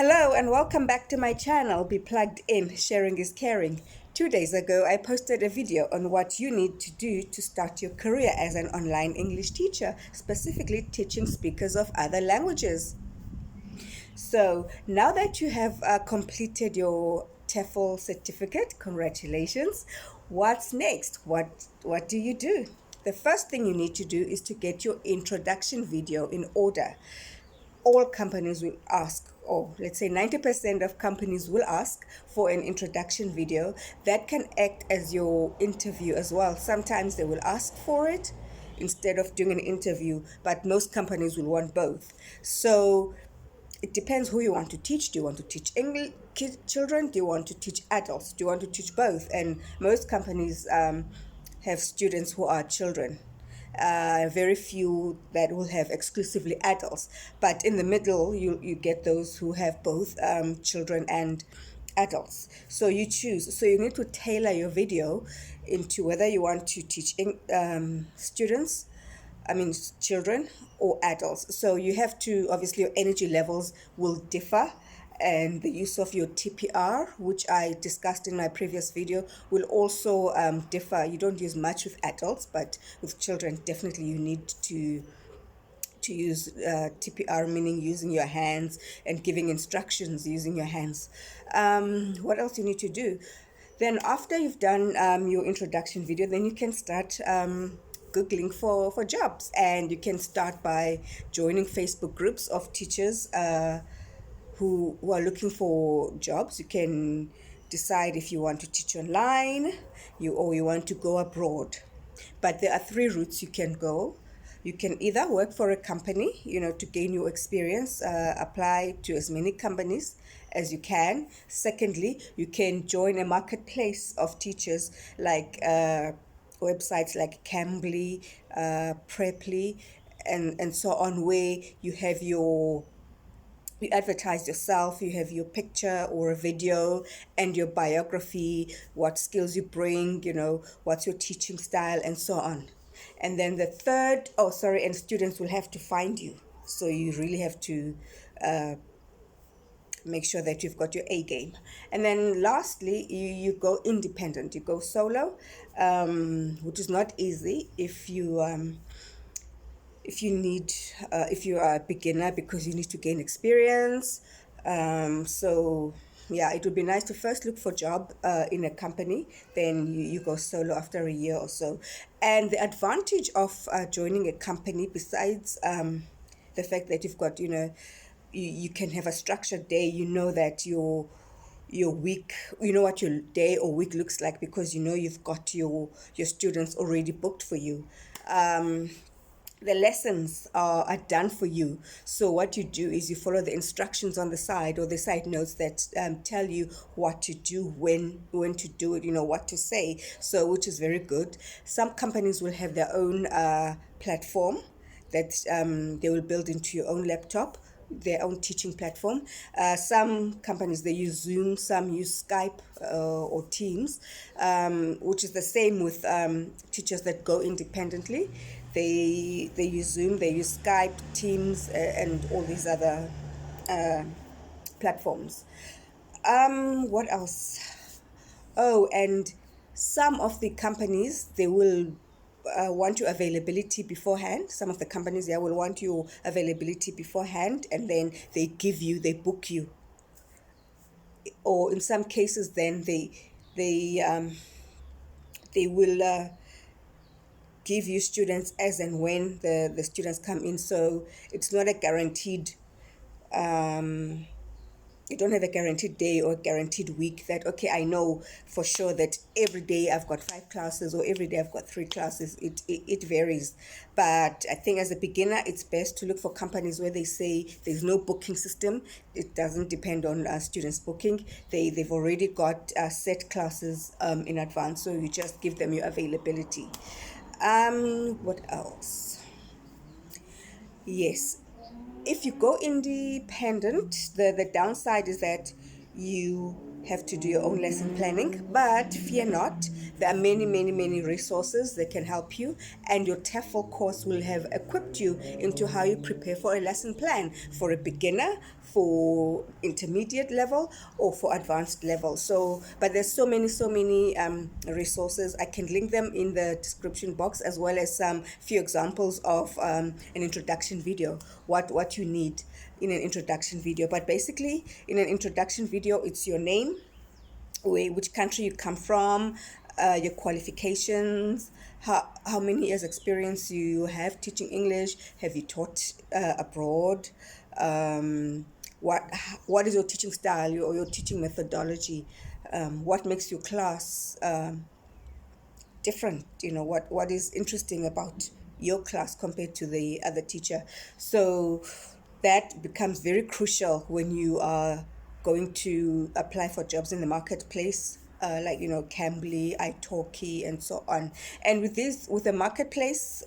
Hello and welcome back to my channel, Be Plugged In, Sharing is Caring. 2 days ago, I posted a video on what you need to do to start your career as an online English teacher, specifically teaching speakers of other languages. So now that you have completed your TEFL certificate, congratulations. What's next? What do you do? The first thing you need to do is to get your introduction video in order. All companies will ask, or let's say 90% of companies will ask for an introduction video that can act as your interview as well. Sometimes they will ask for it instead of doing an interview, but most companies will want both. So it depends who you want to teach. Do you want to teach English children? Do you want to teach adults? Do you want to teach both? And most companies have students who are children. Very few that will have exclusively adults, but in the middle you get those who have both children and adults. So you choose. So you need to tailor your video into whether you want to teach students, I mean, children or adults. So you have to, obviously, your energy levels will differ, and the use of your TPR, which I discussed in my previous video, will also differ. You don't use much with adults, but with children, definitely you need to use TPR, meaning using your hands and giving instructions using your hands. What else you need to do? Then after you've done your introduction video, then you can start Googling for jobs. And you can start by joining Facebook groups of teachers who are looking for jobs. You can decide if you want to teach online or you want to go abroad. But there are three routes you can go. You can either work for a company, to gain your experience, apply to as many companies as you can. Secondly, you can join a marketplace of teachers like websites like Cambly, Preply, and so on, where you advertise yourself, you have your picture or a video and your biography, what skills you bring, what's your teaching style, and so on. And then the third, and students will have to find you. So you really have to make sure that you've got your A game. And then lastly, you go independent, you go solo, which is not easy if you are a beginner, because you need to gain experience. So yeah, it would be nice to first look for a job in a company, then you go solo after a year or so. And the advantage of joining a company, besides the fact that you've got, you can have a structured day, that your week, what your day or week looks like, because you've got your students already booked for you. The lessons are done for you. So what you do is you follow the instructions on the side, or the side notes that tell you what to do, when to do it, what to say. So, which is very good. Some companies will have their own platform that they will build into your own laptop, their own teaching platform. Some companies, they use Zoom, some use Skype or Teams, which is the same with teachers that go independently. They use Zoom, they use Skype, Teams, and all these other platforms. What else? Oh, and some of the companies, they will want your availability beforehand. Some of the companies, they will want your availability beforehand, and then they book you. Or in some cases, then they will give you students as and when the students come in. So it's not a guaranteed you don't have a guaranteed day or a guaranteed week that, okay, I know for sure that every day I've got 5 classes or every day I've got 3 classes. It varies. But I think as a beginner, it's best to look for companies where they say there's no booking system. It doesn't depend on students booking. They've already got set classes in advance, so you just give them your availability. What else? Yes, if you go independent, the downside is that you have to do your own lesson planning, but fear not. There are many resources that can help you, and your TEFL course will have equipped you into how you prepare for a lesson plan for a beginner, for intermediate level, or for advanced level. So, but there's so many resources. I can link them in the description box, as well as some few examples of an introduction video, what you need in an introduction video. But basically, in an introduction video, it's your name, which country you come from, your qualifications, how many years experience you have teaching English, have you taught abroad, um, what what is your teaching style, or your teaching methodology, what makes your class different, what is interesting about your class compared to the other teacher. So that becomes very crucial when you are going to apply for jobs in the marketplace, like Cambly, italki, and so on. And with the marketplace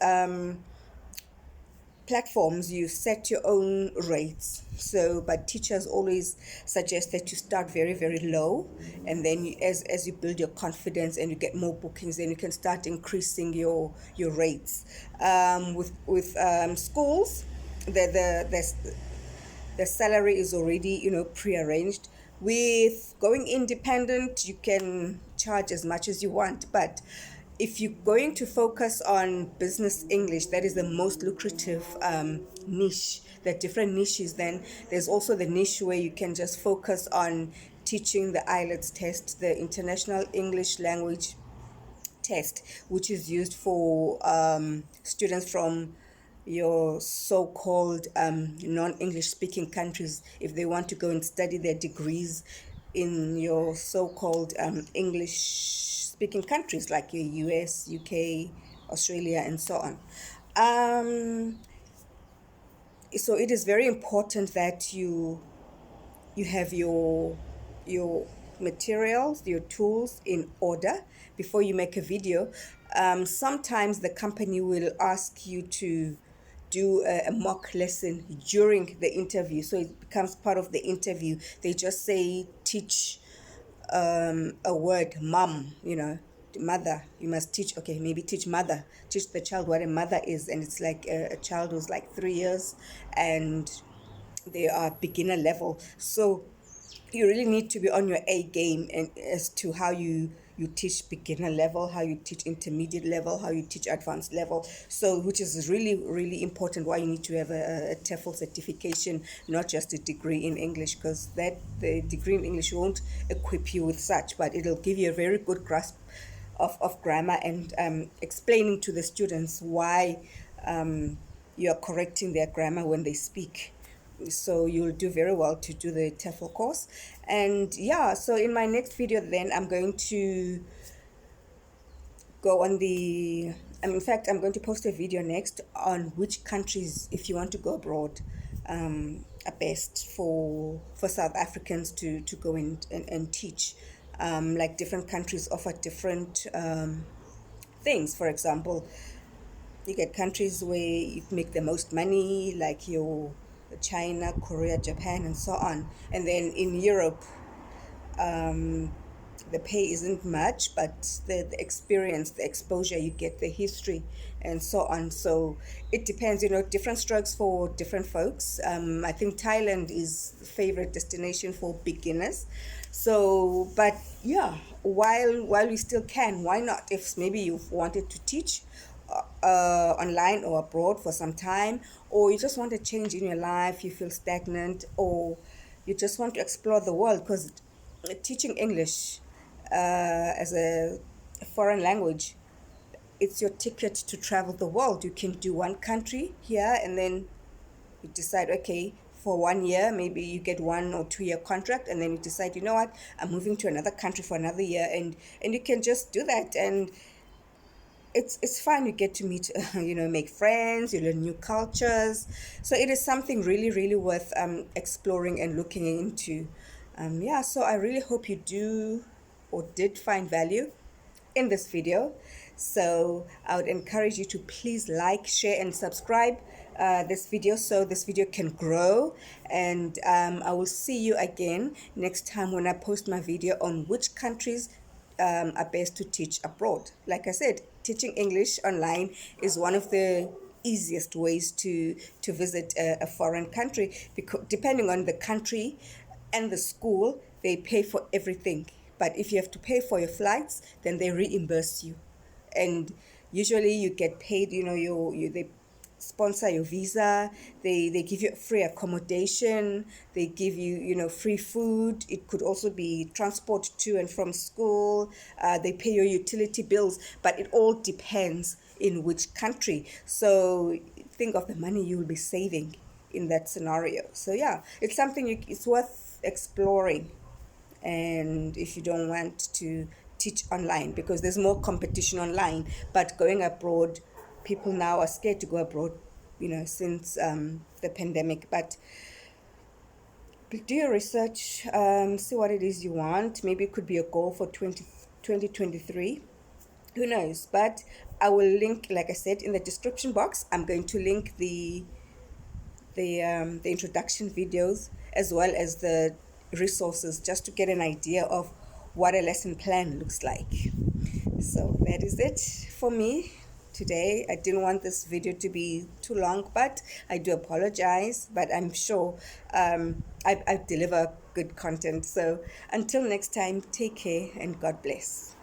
platforms, you set your own rates. So but teachers always suggest that you start very low, and then as you build your confidence and you get more bookings, then you can start increasing your rates. With schools, the salary is already prearranged. With going independent, you can charge as much as you want, but if you're going to focus on business English, that is the most lucrative niche. There are different niches. Then there's also the niche where you can just focus on teaching the IELTS test, the International English Language Test, which is used for students from your so-called non-English speaking countries, if they want to go and study their degrees in your so-called English speaking countries, like your US, UK, Australia, and so on. So it is very important that you have your materials, your tools in order before you make a video. Sometimes the company will ask you to do a mock lesson during the interview, so it becomes part of the interview. They just say teach a word, mom, mother. You must teach, okay, maybe teach mother, teach the child what a mother is. And it's like a child who's like 3 years, and they are beginner level. So you really need to be on your A game, and as to how you teach beginner level, how you teach intermediate level, how you teach advanced level. So which is really important, why you need to have a TEFL certification, not just a degree in English, because that the degree in English won't equip you with such, but it'll give you a very good grasp of grammar, and explaining to the students why you are correcting their grammar when they speak. So you'll do very well to do the TEFL course. And yeah, so in my next video, then I'm going to go on the in fact, I'm going to post a video next on which countries, if you want to go abroad, are best for South Africans to go and teach. Like different countries offer different things. For example, you get countries where you make the most money, like your China, Korea, Japan, and so on. And then in Europe, the pay isn't much, but the experience, the exposure you get, the history, and so on. So it depends, different strokes for different folks. I think Thailand is the favorite destination for beginners. So, but yeah, while we still can, why not? If maybe you've wanted to teach online or abroad for some time, or you just want a change in your life, you feel stagnant, or you just want to explore the world, because teaching English as a foreign language, it's your ticket to travel the world. You can do one country here, and then you decide, okay, for 1 year, maybe you get 1 or 2 year contract, and then you decide, you know what, I'm moving to another country for another year, and you can just do that. And it's fun. You get to meet make friends, you learn new cultures. So it is something really worth exploring and looking into. Yeah, so I really hope you do or did find value in this video. So I would encourage you to please like, share, and subscribe. this video so this video can grow. And I will see you again next time when I post my video on which countries are best to teach abroad. Like I said, teaching English online is one of the easiest ways to visit a foreign country, because depending on the country and the school, they pay for everything. But if you have to pay for your flights, then they reimburse you. And usually you get paid, they sponsor your visa, they give you free accommodation, they give you, free food. It could also be transport to and from school. They pay your utility bills, but it all depends in which country. So think of the money you will be saving in that scenario. So yeah, it's something it's worth exploring. And if you don't want to teach online, because there's more competition online, but going abroad, people now are scared to go abroad, since the pandemic. But do your research, see what it is you want. Maybe it could be a goal for 2023. Who knows? But I will link, like I said, in the description box. I'm going to link the introduction videos as well as the resources, just to get an idea of what a lesson plan looks like. So that is it for me today. I didn't want this video to be too long, but I do apologize. But I'm sure I deliver good content. So until next time, take care and God bless.